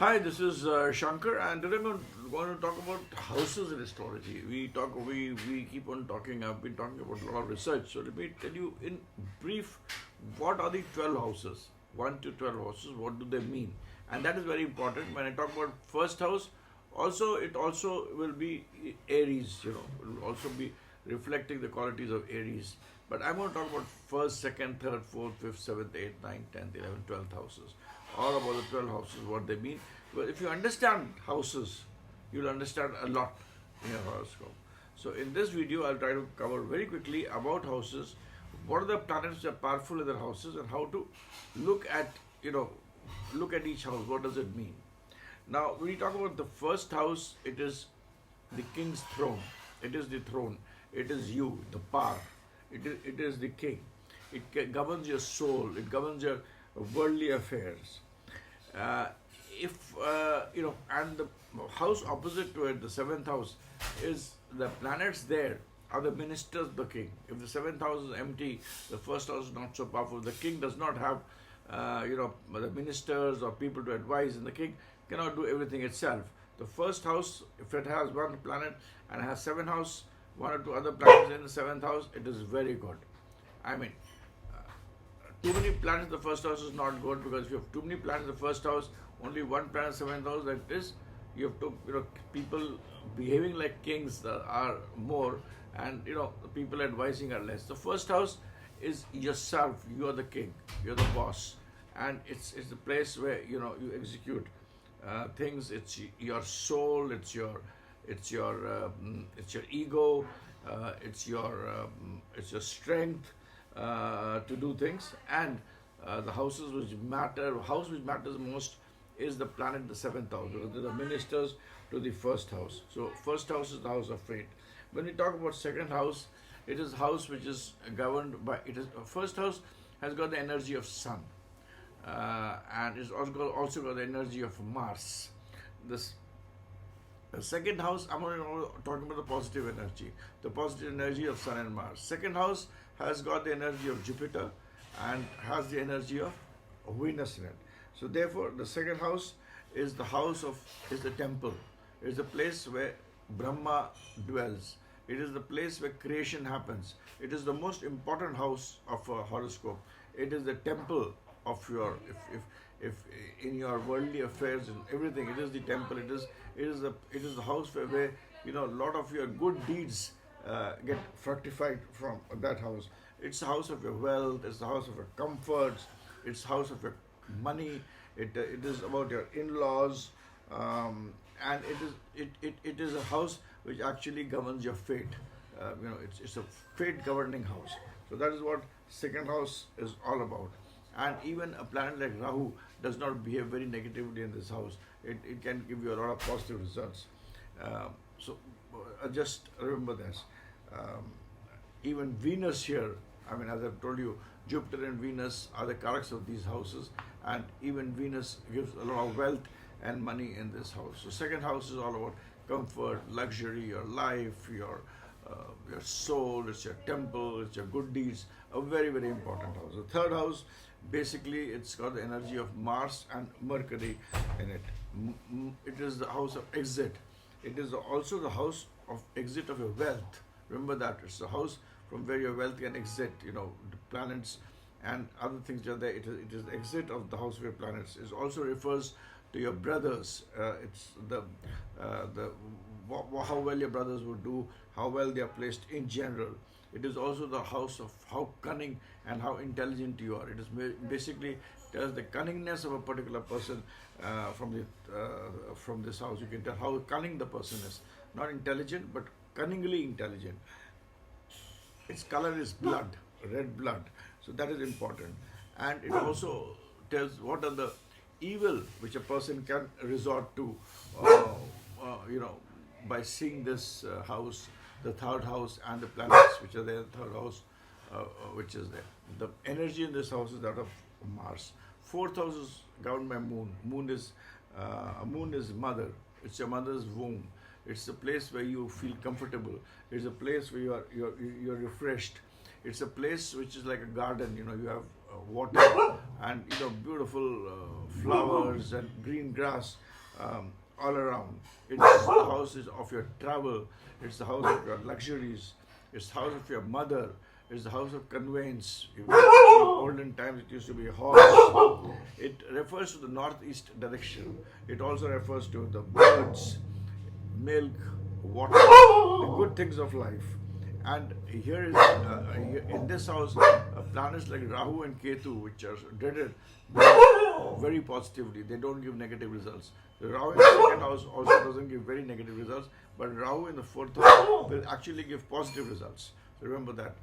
Hi, this is Shanker, and today I'm going to talk about houses in astrology. We keep on talking. I've been talking about a lot of research. So let me tell you in brief, what are the 12 houses? 1 to 12 houses. What do they mean? And that is very important. When I talk about first house, it also will be Aries. It will also be reflecting the qualities of Aries. But I'm going to talk about first, second, third, fourth, fifth, seventh, eighth, ninth, 10th, 11th, 12th houses. All about the 12 houses, what they mean. But if you understand houses, you'll understand a lot in your horoscope. So in this video, I'll try to cover very quickly about houses, what are the planets that are powerful in their houses, and how to look at, look at each house. What does it mean? Now, when we talk about the first house, it is the king's throne. It is the throne. It is you, the power. It is the king. Governs your soul. It governs your worldly affairs. And the house opposite to it, the seventh house, is the planets there are the ministers of the king. If the seventh house is empty, the first house is not so powerful. The king does not have, the ministers or people to advise, and the king cannot do everything itself. The first house, if it has one planet and has seven house, one or two other planets in the seventh house, it is very good. I mean, too many planets in the first house is not good, because if you have too many planets in the first house, only one planet in the seventh house, that is, you have to, people behaving like kings are more, and the people advising are less. The first house is yourself. You are the king. You're the boss, and it's the place where you execute things. It's your soul. It's your ego. It's your strength to do things. And the houses which matter, house which matters most is the planet, the seventh house, because they're the ministers to the first house. So first house is the house of fate. When we talk about second house, it is house which is governed by, first house has got the energy of sun, and it's also got the energy of Mars. This the second house, I'm talking about the positive energy of Sun and Mars. Second house has got the energy of Jupiter and has the energy of Venus in it. So therefore, the second house is the temple. It's the place where Brahma dwells. It is the place where creation happens. It is the most important house of a horoscope. It is the temple of your, if in your worldly affairs and everything, it is the temple. It is the house where a lot of your good deeds get fructified from that house. It's the house of your wealth. It's the house of your comforts. It's the house of your money. It is about your in-laws, and it is a house which actually governs your fate. It's a fate governing house. So that is what second house is all about. And even a planet like Rahu does not behave very negatively in this house. It can give you a lot of positive results. Just remember this. Even Venus here, as I've told you, Jupiter and Venus are the characters of these houses, and even Venus gives a lot of wealth and money in this house. So second house is all about comfort, luxury, your life, your soul. It's your temple. It's your good deeds. A very, very important house. The third house, basically, it's got the energy of Mars and Mercury in it. It is the house of exit. It is also the house of exit of your wealth. Remember that. It's the house from where your wealth can exit, the planets and other things are there. It is the exit of the house of your planets. It also refers to your brothers. It's how well your brothers would do, how well they are placed in general. It is also the house of how cunning and how intelligent you are. It is basically tells the cunningness of a particular person from this house. You can tell how cunning the person is. Not intelligent, but cunningly intelligent. Its color is blood, red blood. So that is important. And it also tells what are the evil which a person can resort to, by seeing this house, the third house, and the planets which are there, the third house which is there. The energy in this house is that of Mars. Fourth house is governed by Moon. Moon is mother. It's your mother's womb. It's a place where you feel comfortable. It's a place where you're refreshed. It's a place which is like a garden. You have water and beautiful flowers and green grass all around. It's the house of your travel. It's the house of your luxuries. It's the house of your mother. It's the house of conveyance. In olden times, it used to be a horse. It refers to the northeast direction. It also refers to the birds, milk, water, the good things of life. And here is in this house, planets like Rahu and Ketu, which are dreaded very positively. They don't give negative results. The Rahu in the second house also doesn't give very negative results, but Rahu in the fourth house will actually give positive results. So remember that.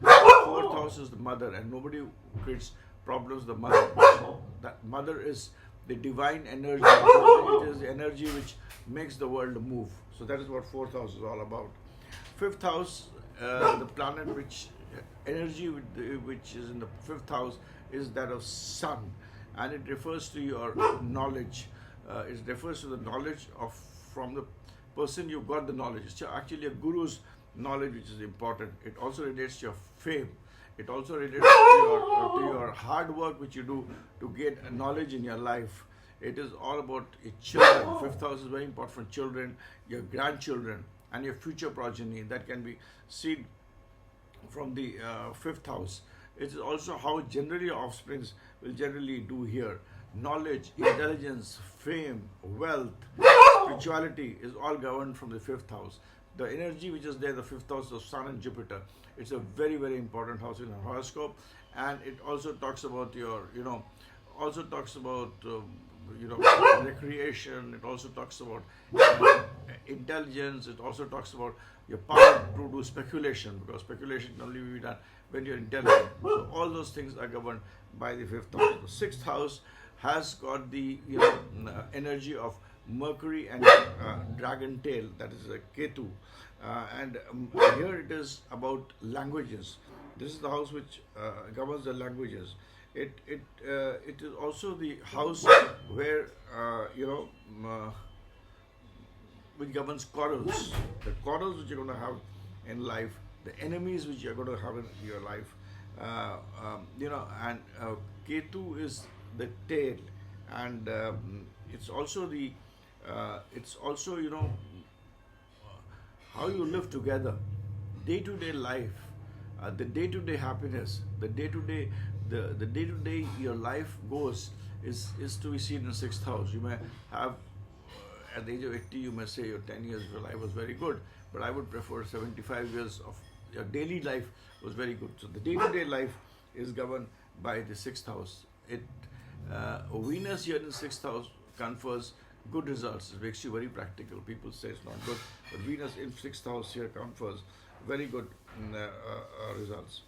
Fourth house is the mother, and nobody creates problems. The mother. That mother is the divine energy. It is the energy which makes the world move. So that is what fourth house is all about. Fifth house, the planet which energy which is in the fifth house is that of sun, and it refers to your knowledge. It refers to the knowledge from the person you got the knowledge. It's actually a guru's knowledge which is important. It also relates to your fame. It also relates to your hard work which you do to get knowledge in your life. It is all about your children. Fifth house is very important for children, your grandchildren, and your future progeny. That can be seen from the fifth house. It is also how generally your offsprings will generally do here. Knowledge, intelligence, fame, wealth, spirituality is all governed from the fifth house. The energy which is there, the fifth house of Sun and Jupiter, it's a very, very important house in a horoscope, and it also talks about your, also talks about, recreation. It also talks about intelligence. It also talks about your power to do speculation, because speculation can only be done when you're intelligent. So all those things are governed by the fifth house. The sixth house has got the energy of Mercury and dragon tail, that is a Ketu, and here it is about languages. This is the house which governs the languages. It is also the house where which governs quarrels. The quarrels which you're going to have in life, the enemies which you're going to have in your life, and Ketu is the tail, and it's also the how you live together, day-to-day life, the day-to-day happiness, the day-to-day your life goes is to be seen in sixth house. You may have at the age of 80, you may say your 10 years of your life was very good, but I would prefer 75 years of your daily life was very good. So the day-to-day life is governed by the sixth house. Venus here in sixth house confers good results. It makes you very practical. People say it's not good, but Venus in sixth house here confers very good results.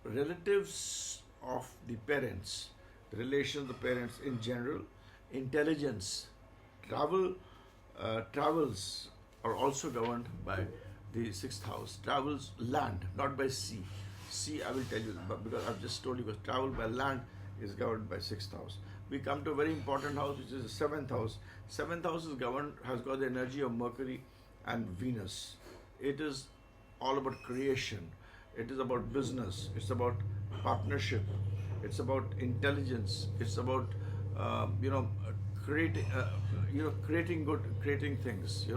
Relatives of the parents, the relation of the parents in general, intelligence, travels are also governed by the sixth house. Travels land, not by sea. Sea, I will tell you, but because I've just told you, because travel by land is governed by sixth house. We come to a very important house, which is the seventh house. Seventh house has got the energy of Mercury and Venus. It is all about creation. It is about business. It's about partnership. It's about intelligence. It's about creating things.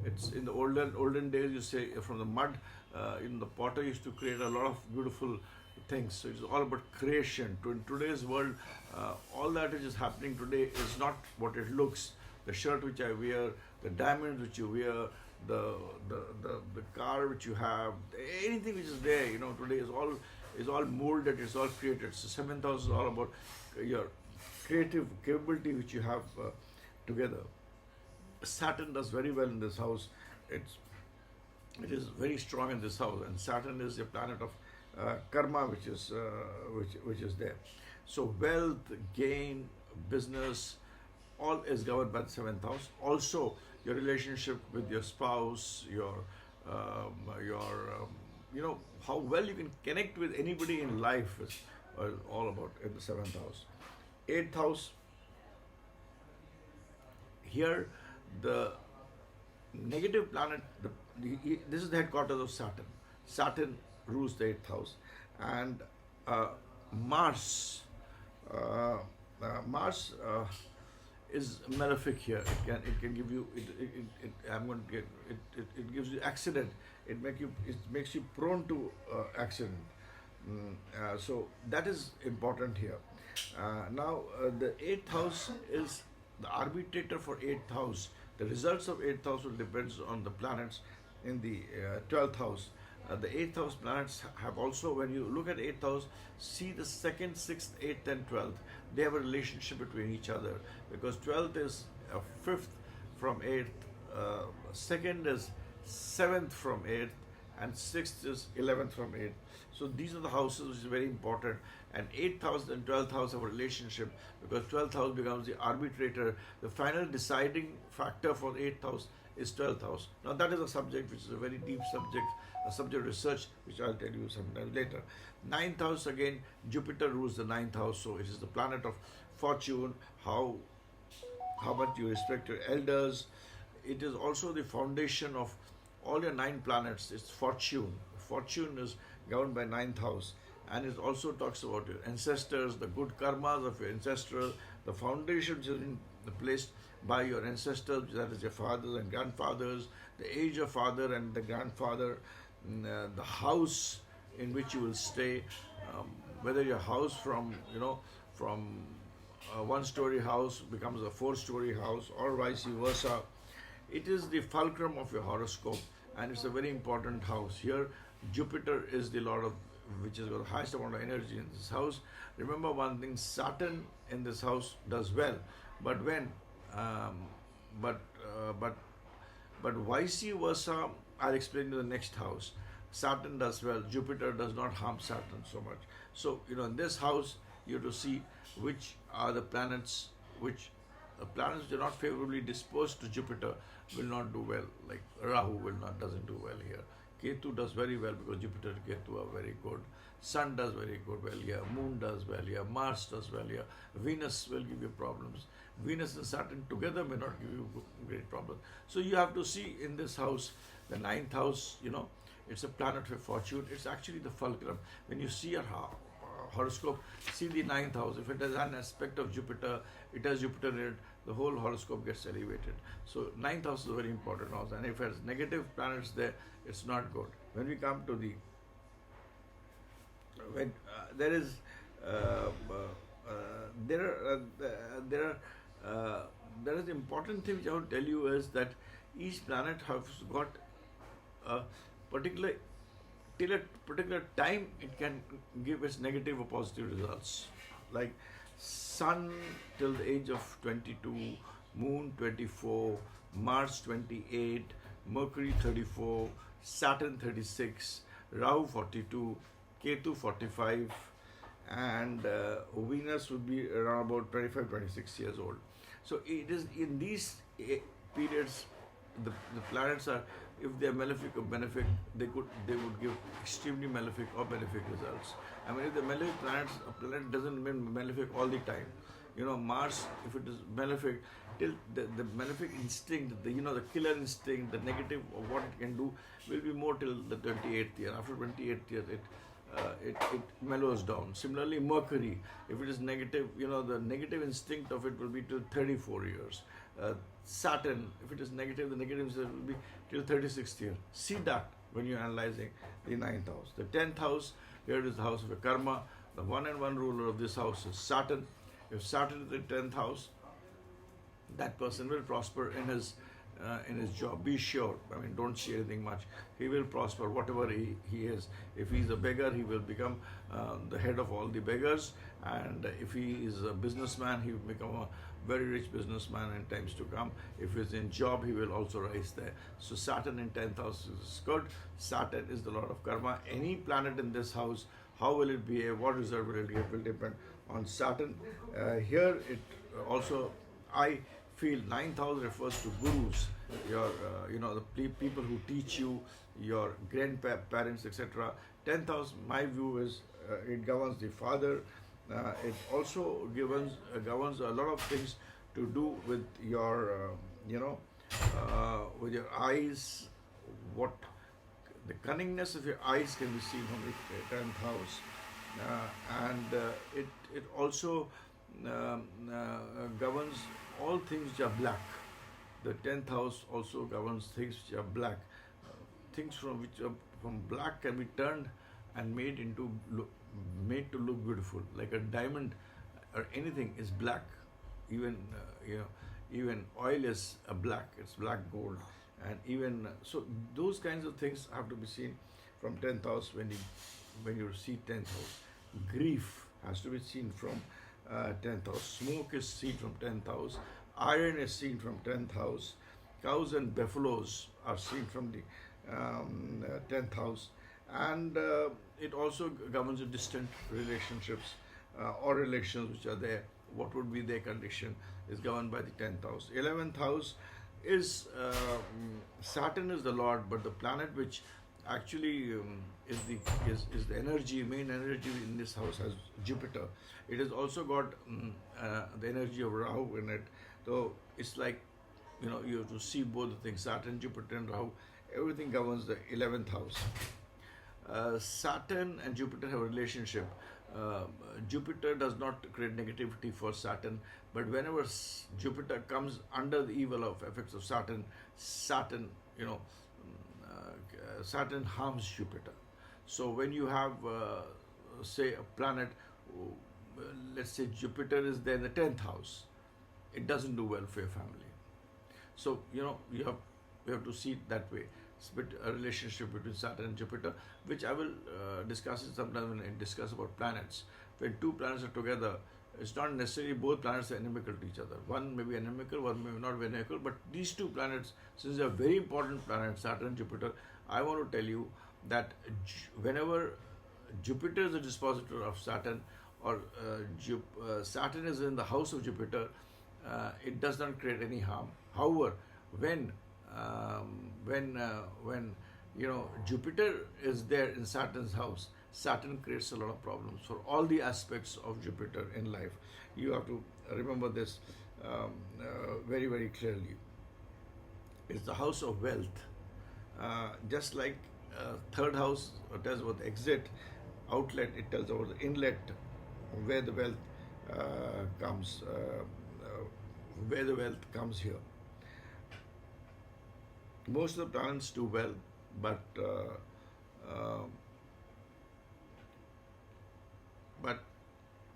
It's in the olden days. You say from the mud, the potter used to create a lot of beautiful things. So it's all about creation. In today's world, all that which is happening today is not what it looks. The shirt which I wear, the diamonds which you wear, the car which you have, anything which is there, today is all molded. It's all created. So seventh house is all about your creative capability which you have together. Saturn does very well in this house. It is very strong in this house, and Saturn is a planet of karma, which is there. So wealth, gain, business, all is governed by the seventh house. Also, your relationship with your spouse, how well you can connect with anybody in life is all about in the seventh house. Eighth house. Here, the negative planet, this is the headquarters of Saturn. Saturn rules the eighth house, and uh, Mars. Uh, Mars is malefic here. It can give you I'm going to get it gives you accident. It makes you prone to accident. So that is important here. The eighth house is the arbitrator for eighth house. The results of eighth house will depend on the planets in the 12th house. The eighth house planets have also, when you look at eighth house, see the second, sixth, eighth, and 12th. They have a relationship between each other because 12th is fifth from eighth, second is seventh from eighth, and sixth is 11th from eighth. So these are the houses which is very important. And 8th house and 12th house have a relationship because 12th house becomes the arbitrator. The final deciding factor for 8th house is 12th house. Now that is a subject which is a very deep subject, a subject of research which I'll tell you sometime later. 9th house again, Jupiter rules the 9th house, so it is the planet of fortune, how much you respect your elders. It is also the foundation of all your 9 planets. It's fortune. Fortune is governed by 9th house, and it also talks about your ancestors, the good karmas of your ancestral, the foundations in placed by your ancestors, that is your fathers and grandfathers, the age of father and the grandfather, the house in which you will stay, whether your house from a one-story house becomes a four-story house or vice versa. It is the fulcrum of your horoscope, and it's a very important house. Here, Jupiter is the lord of, which has got the highest amount of energy in this house. Remember one thing: Saturn in this house does well, but when, but vice versa. I'll explain to the next house. Saturn does well. Jupiter does not harm Saturn so much. So in this house you have to see which are the planets which are not favorably disposed to Jupiter will not do well. Like Rahu doesn't do well here. Ketu does very well because Jupiter and Ketu are very good. Sun does very good well here. Moon does well here. Mars does well here. Venus will give you problems. Venus and Saturn together may not give you great problems. So you have to see in this house, the 9th house, it's a planet for fortune. It's actually the fulcrum. When you see a horoscope, see the 9th house. If it has an aspect of Jupiter, it has Jupiter in it, the whole horoscope gets elevated. So 9th house is a very important house, and if it has negative planets there, it's not good. When we come to the when there is there is important thing which I want to tell you is that each planet has got a particular till a particular time it can give its negative or positive results. Like Sun till the age of 22, Moon 24, Mars 28, Mercury 34, Saturn 36, Rahu 42, Ketu 45, and Venus would be around about 25, 26 years old. So it is in these periods the planets are, if they are malefic or benefic, they would give extremely malefic or benefic results. I mean, if the malefic a planet doesn't mean malefic all the time. Mars, if it is malefic, till the malefic instinct, the killer instinct, the negative of what it can do will be more till the 28th year. After 28th year, it mellows down. Similarly, Mercury, if it is negative, the negative instinct of it will be till 34 years. Saturn, if it is negative, the negative instinct will be till 36th year. See that when you're analyzing the 9th house. The 10th house, here is the house of your karma. The one and one ruler of this house is Saturn. If Saturn is in 10th house, that person will prosper in his job. Be sure. I mean, don't say anything much. He will prosper, whatever he is. If he's a beggar, he will become the head of all the beggars. And if he is a businessman, he will become a very rich businessman in times to come. If he's in job, he will also rise there. So Saturn in 10th house is good. Saturn is the lord of karma. Any planet in this house, how will it behave, what result will it give, will depend on Saturn. Here it also, I feel 9th house refers to gurus, your the people who teach you, your grandparents, etc. 10th house, my view is it governs the father. It also governs a lot of things to do with your with your eyes, what the cunningness of your eyes can be seen from the 10th house. And it also governs all things which are black. The 10th house also governs things which are black. Things from which are from black can be turned and made to look beautiful, like a diamond or anything is black. Even even oil is a black. It's black gold, and even so, those kinds of things have to be seen from 10th house when you see 10th house. Grief has to be seen from 10th house. Smoke is seen from 10th house. Iron is seen from 10th house. Cows and buffaloes are seen from the 10th house. And it also governs the distant relationships or relations which are there. What would be their condition is governed by the 10th house. 11th house is Saturn is the Lord, but the planet which actually is the energy, main energy in this house has Jupiter. It has also got the energy of Rahu in it. So it's like, you have to see both the things, Saturn, Jupiter, and Rahu. Everything governs the 11th house. Saturn and Jupiter have a relationship. Jupiter does not create negativity for Saturn, but whenever Jupiter comes under the evil of effects of Saturn, Saturn harms Jupiter. So when you have, say, a planet, let's say Jupiter is there in the 10th house, it doesn't do well for your family. So, you have to see it that way. It's a relationship between Saturn and Jupiter, which I will discuss it sometime when I discuss about planets. When two planets are together, it's not necessarily both planets are inimical to each other. One may be inimical, one may not be inimical, but these two planets, since they are very important planets, Saturn and Jupiter, I want to tell you that whenever Jupiter is the dispositor of Saturn, or Saturn is in the house of Jupiter, it does not create any harm. However, when Jupiter is there in Saturn's house, Saturn creates a lot of problems for all the aspects of Jupiter in life. You have to remember this very, very clearly. It's the house of wealth. Just like third house tells about the exit, outlet, it tells about the inlet, where the wealth comes, here. Most of the planets do well, but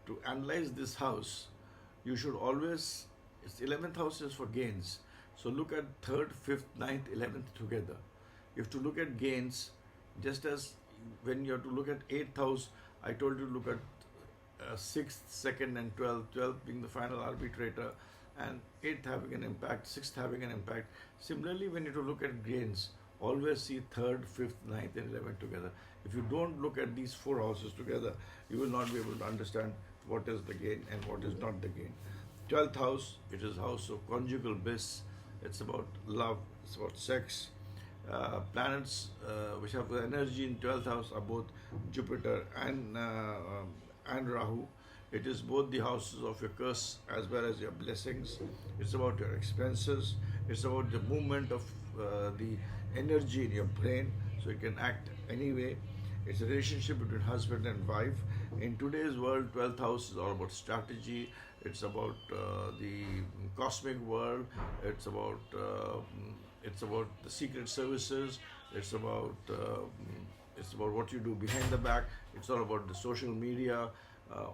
to analyze this house, you should always, its 11th house is for gains. So look at 3rd, 5th, 9th, 11th together. You have to look at gains, just as when you have to look at 8th house, I told you to look at 6th, 2nd, and 12th, 12th being the final arbitrator, and 8th having an impact, 6th having an impact. Similarly, when you have to look at gains, always see 3rd, 5th, 9th, and 11th together. If you don't look at these four houses together, you will not be able to understand what is the gain and what is not the gain. 12th house, it is house of conjugal bliss. It's about love, it's about sex. Planets which have the energy in 12th house are both Jupiter and Rahu. It is both the houses of your curse as well as your blessings. It's about your expenses. It's about the movement of the energy in your brain, so you can act anyway. It's a relationship between husband and wife. In today's world, 12th house is all about strategy. It's about the cosmic world. It's about the secret services. It's about what you do behind the back. It's all about the social media.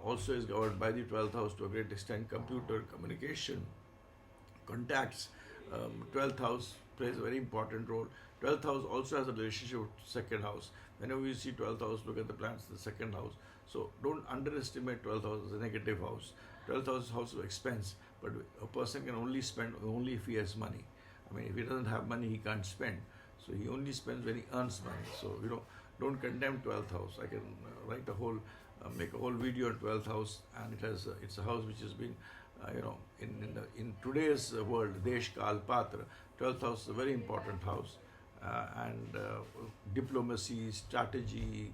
Also is governed by the 12th house to a great extent. Computer, communication, contacts. 12th house plays a very important role. 12th house also has a relationship with second house. Whenever you see 12th house, look at the planets in the second house. So don't underestimate 12th house as a negative house. 12th house is house of expense, but a person can only spend only if he has money. I mean, if he doesn't have money, he can't spend. So he only spends when he earns money. So don't condemn 12th house. I can make a whole video on 12th house, and it's a house which has been in today's world, Desh Kal Patra. 12th house is a very important house, and diplomacy, strategy,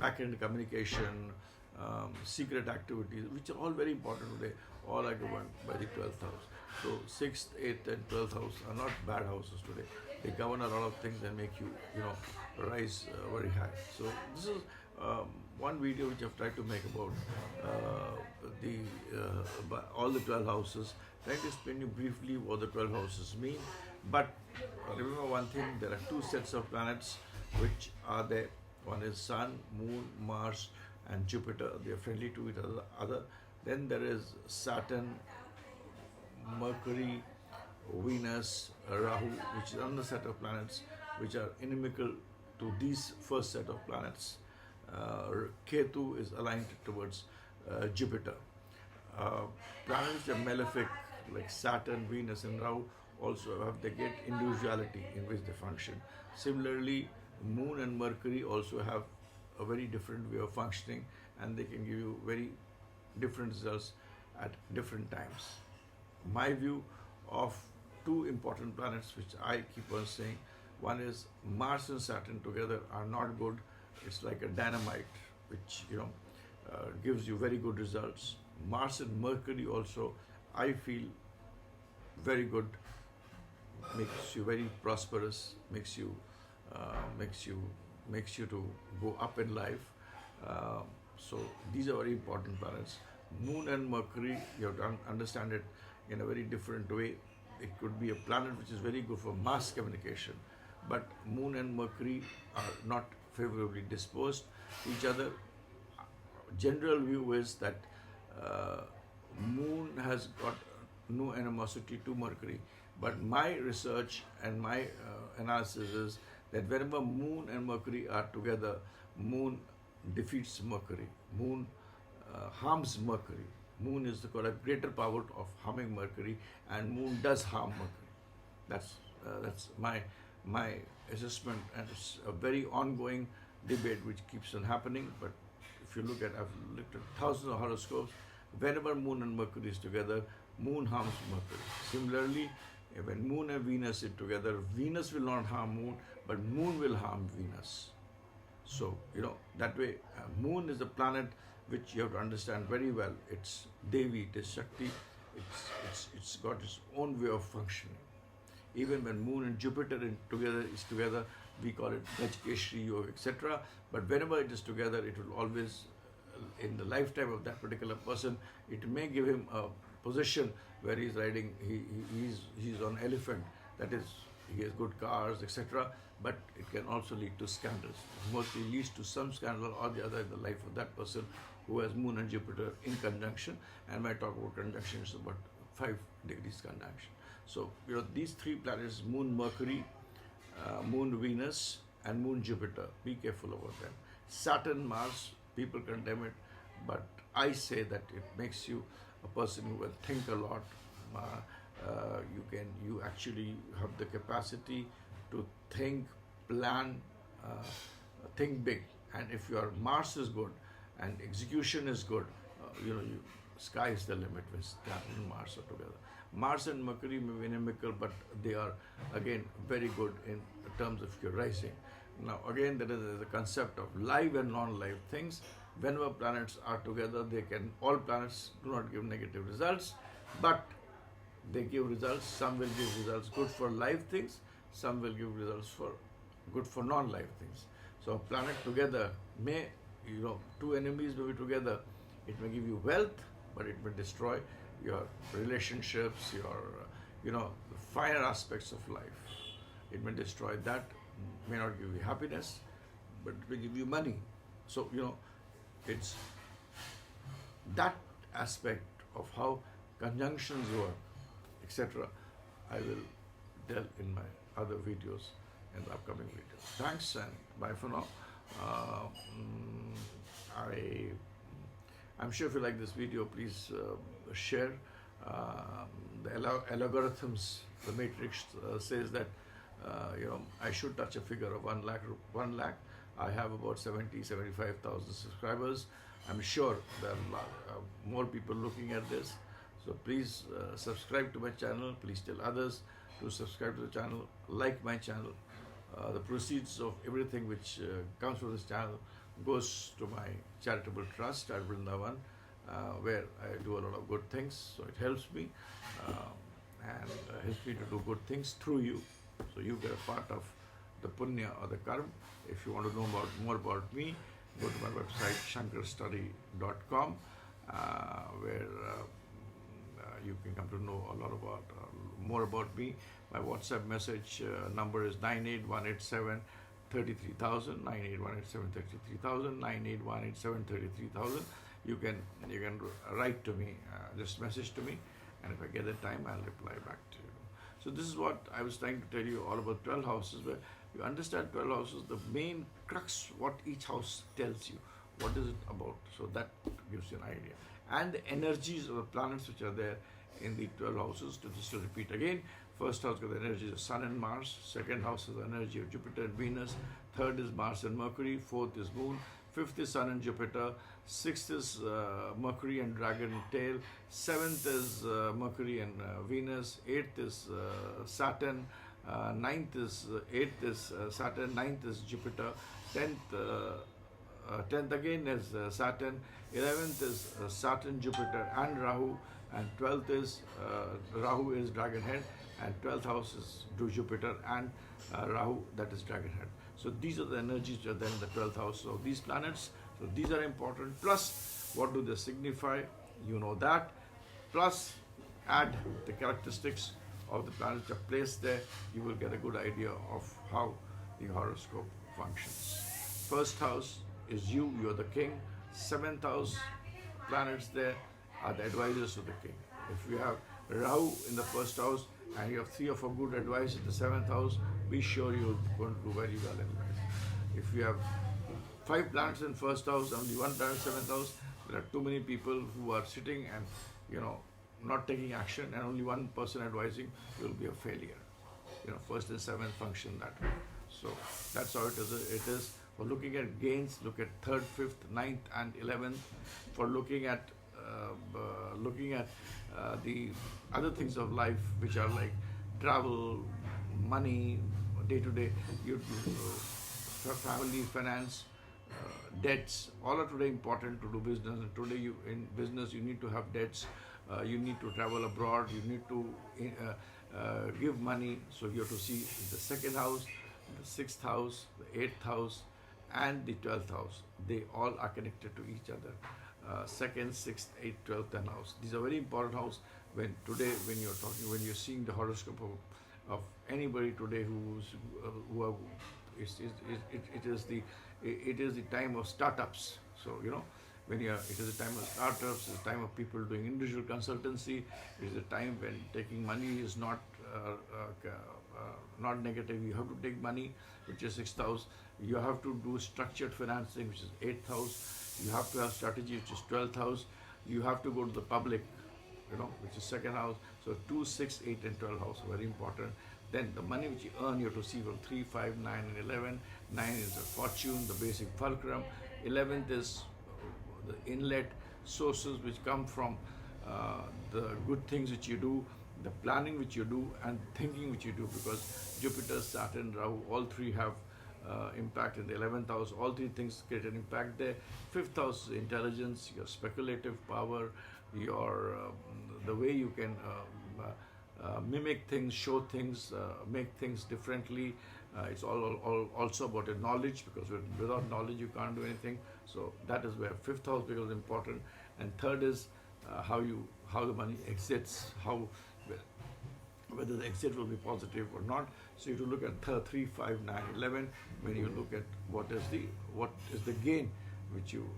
back-end communication, secret activities, which are all very important today, all are governed by the 12th house. So 6th, 8th and 12th house are not bad houses today. They govern a lot of things and make you, rise very high. So this is one video which I've tried to make about all the 12 houses, trying to explain you briefly what the 12 houses mean. But remember one thing, there are two sets of planets which are there. One is Sun, Moon, Mars and Jupiter. They are friendly to each other. Then there is Saturn, Mercury, Venus, Rahu, which is another set of planets which are inimical to these first set of planets. Ketu is aligned towards Jupiter. Planets that are malefic like Saturn, Venus and Rahu also have, they get individuality in which they function. Similarly, Moon and Mercury also have a very different way of functioning, and they can give you very different results at different times. My view of two important planets which I keep on saying, one is Mars and Saturn together are not good. It's like a dynamite which gives you very good results. Mars and Mercury also, I feel, very good, makes you very prosperous, makes you to go up in life. So these are very important planets. Moon and Mercury, you have to understand it in a very different way. It could be a planet which is very good for mass communication, but Moon and Mercury are not favorably disposed to each other. General view is that Moon has got no animosity to Mercury, but my research and my analysis is that whenever Moon and Mercury are together, Moon defeats Mercury. Moon harms Mercury. Moon is got a greater power of harming Mercury, and Moon does harm Mercury. That's my assessment, and it's a very ongoing debate which keeps on happening. But if you look at, I've looked at thousands of horoscopes. Whenever Moon and Mercury is together, Moon harms Mercury. Similarly, when Moon and Venus is together, Venus will not harm Moon, but Moon will harm Venus. So, that way, Moon is a planet which you have to understand very well. It's Devi, it is Shakti, it's got its own way of functioning. Even when Moon and Jupiter is together, we call it Gajkeshri Yoga, etc. But whenever it is together, it will always, in the lifetime of that particular person, it may give him a position where he's riding, he's on elephant, that is, he has good cars, etc. But it can also lead to scandals. Mostly leads to some scandal or the other in the life of that person who has Moon and Jupiter in conjunction. And when I talk about conjunction, it's about 5 degrees conjunction. So, these three planets, Moon Mercury, Moon Venus, and Moon Jupiter, be careful about them. Saturn, Mars, people condemn it, but I say that it makes you a person who will think a lot. You actually have the capacity to think, plan, think big. And if your Mars is good and execution is good, sky is the limit when Saturn and Mars are together. Mars and Mercury may be inimical, but they are again very good in terms of your rising. Now again, there is a concept of live and non-live things. Whenever planets are together, all planets do not give negative results, but they give results. Some will give results good for live things, some will give results good for non-live things. So a planet together may, two enemies may be together. It may give you wealth, but it may destroy your relationships, your, the finer aspects of life. It may destroy that, may not give you happiness, but it may give you money. So, it's that aspect of how conjunctions work, etc. I will tell in my other videos, in the upcoming videos. Thanks and bye for now. I'm sure if you like this video, please share. The algorithms, the matrix says that I should touch a figure of 1 lakh. I have about 75,000 subscribers. I'm sure there are more people looking at this. So please subscribe to my channel. Please tell others to subscribe to the channel, like my channel. The proceeds of everything which comes from this channel goes to my charitable trust at Vrindavan, where I do a lot of good things. So it helps me and helps me to do good things through you. So you get a part of the punya or the karma. If you want to know more about me, go to my website shankerstudy.com, where you can come to know a lot about more about me. My WhatsApp message number is 98187 33,000, 98187 33,000, 98187 33,000. You can write to me, just message to me, and if I get the time, I'll reply back to you. So this is what I was trying to tell you all about 12 houses, where you understand 12 houses, the main crux, what each house tells you, what is it about. So that gives you an idea. And the energies of the planets which are there in the 12 houses, to repeat again. First house got the energy of Sun and Mars. Second house is the energy of Jupiter and Venus. Third is Mars and Mercury. Fourth is Moon. Fifth is Sun and Jupiter. Sixth is Mercury and Dragon Tail. Seventh is Mercury and Venus. Eighth is Saturn. Eighth is Saturn. Ninth is Jupiter. Tenth again is Saturn. 11th is Saturn, Jupiter, and Rahu. And 12th is Rahu is Dragon Head, and 12th house is Jupiter and Rahu, that is Dragon Head. So these are the energies which are there in the 12th house. So these planets, so these are important. Plus, what do they signify? You know that. Plus, add the characteristics of the planets that are placed there. You will get a good idea of how the horoscope functions. First house is you are the king. 7th house planets there are the advisors of the king. If you have Rahu in the first house and you have 3 or 4 good advice in the 7th house, be sure you're going to do very well in life. If you have 5 planets in first house, only 1 planet in 7th house, there are too many people who are sitting and not taking action, and only 1 person advising, you'll be a failure. First and 7th function that way. So that's how it is. For looking at gains, look at 3rd, 5th, 9th, and 11th. For looking at the other things of life, which are like travel, money, day-to-day, family, finance, debts, all are today important to do business. And today, in business, you need to have debts. You need to travel abroad. You need to give money. So you have to see the 2nd house, the 6th house, the 8th house, and the 12th house. They all are connected to each other. 2nd, 6th, 8th, 12th, and house. These are very important house. When you're seeing the horoscope of anybody today it is the time of startups. So it is a time of startups. It's a time of people doing individual consultancy. It is a time when taking money is not negative. You have to take money, which is 6th house. You have to do structured financing, which is 8th house. You have to have strategy, which is 12th house. You have to go to the public, which is 2nd house. So 2, 6, 8, and 12 house are very important. Then the money which you earn, you have to see from 3, 5, 9, and 11. 9 is the fortune, the basic fulcrum. 11th is the inlet sources which come from the good things which you do, the planning which you do, and thinking which you do, because Jupiter, Saturn, Rahu, all 3 have impact in the 11th house. All 3 things create an impact there. 5th house is intelligence, your speculative power, your the way you can mimic things, show things, make things differently. It's all also about your knowledge, because without knowledge you can't do anything. So that is where 5th house becomes important. And 3rd is how the money exits, whether the exit will be positive or not. So you have to look at 3, 5, 9, 11 when you look at what is the gain which you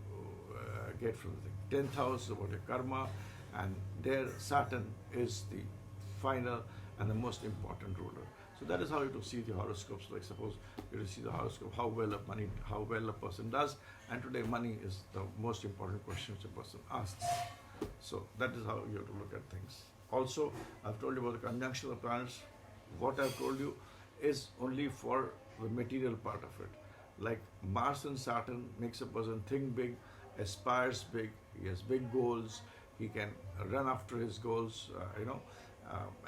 get from the 10th house, about your karma, and there Saturn is the final and the most important ruler. So that is how you have to see the horoscopes. Like suppose you have to see the horoscope, how well a person does, and today money is the most important question which a person asks. So that is how you have to look at things. Also, I've told you about the conjunction of the planets. What I've told you is only for the material part of it. Like Mars and Saturn makes a person think big, aspires big, he has big goals, he can run after his goals,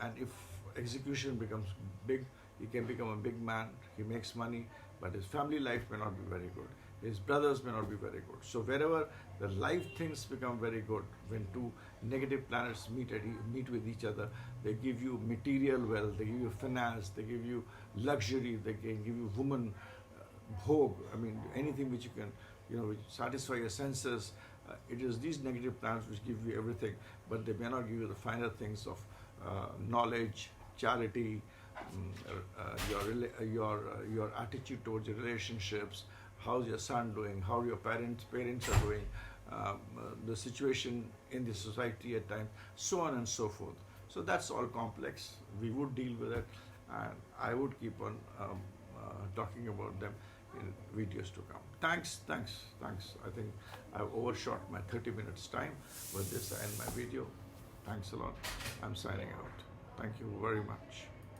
and if execution becomes big, he can become a big man, he makes money, but his family life may not be very good. his brothers may not be very good. So wherever the life things become very good, when two negative planets meet with each other, they give you material wealth, they give you finance, they give you luxury, they can give you woman, bhog. I mean, anything which you can, which satisfy your senses. It is these negative planets which give you everything, but they may not give you the finer things of knowledge, charity, your attitude towards your relationships, how's your son doing, how your parents are doing, the situation in the society at times, so on and so forth. So that's all complex. We would deal with it, and I would keep on talking about them in videos to come. Thanks. I think I've overshot my 30 minutes time. With this, I end my video. Thanks a lot. I'm signing out. Thank you very much.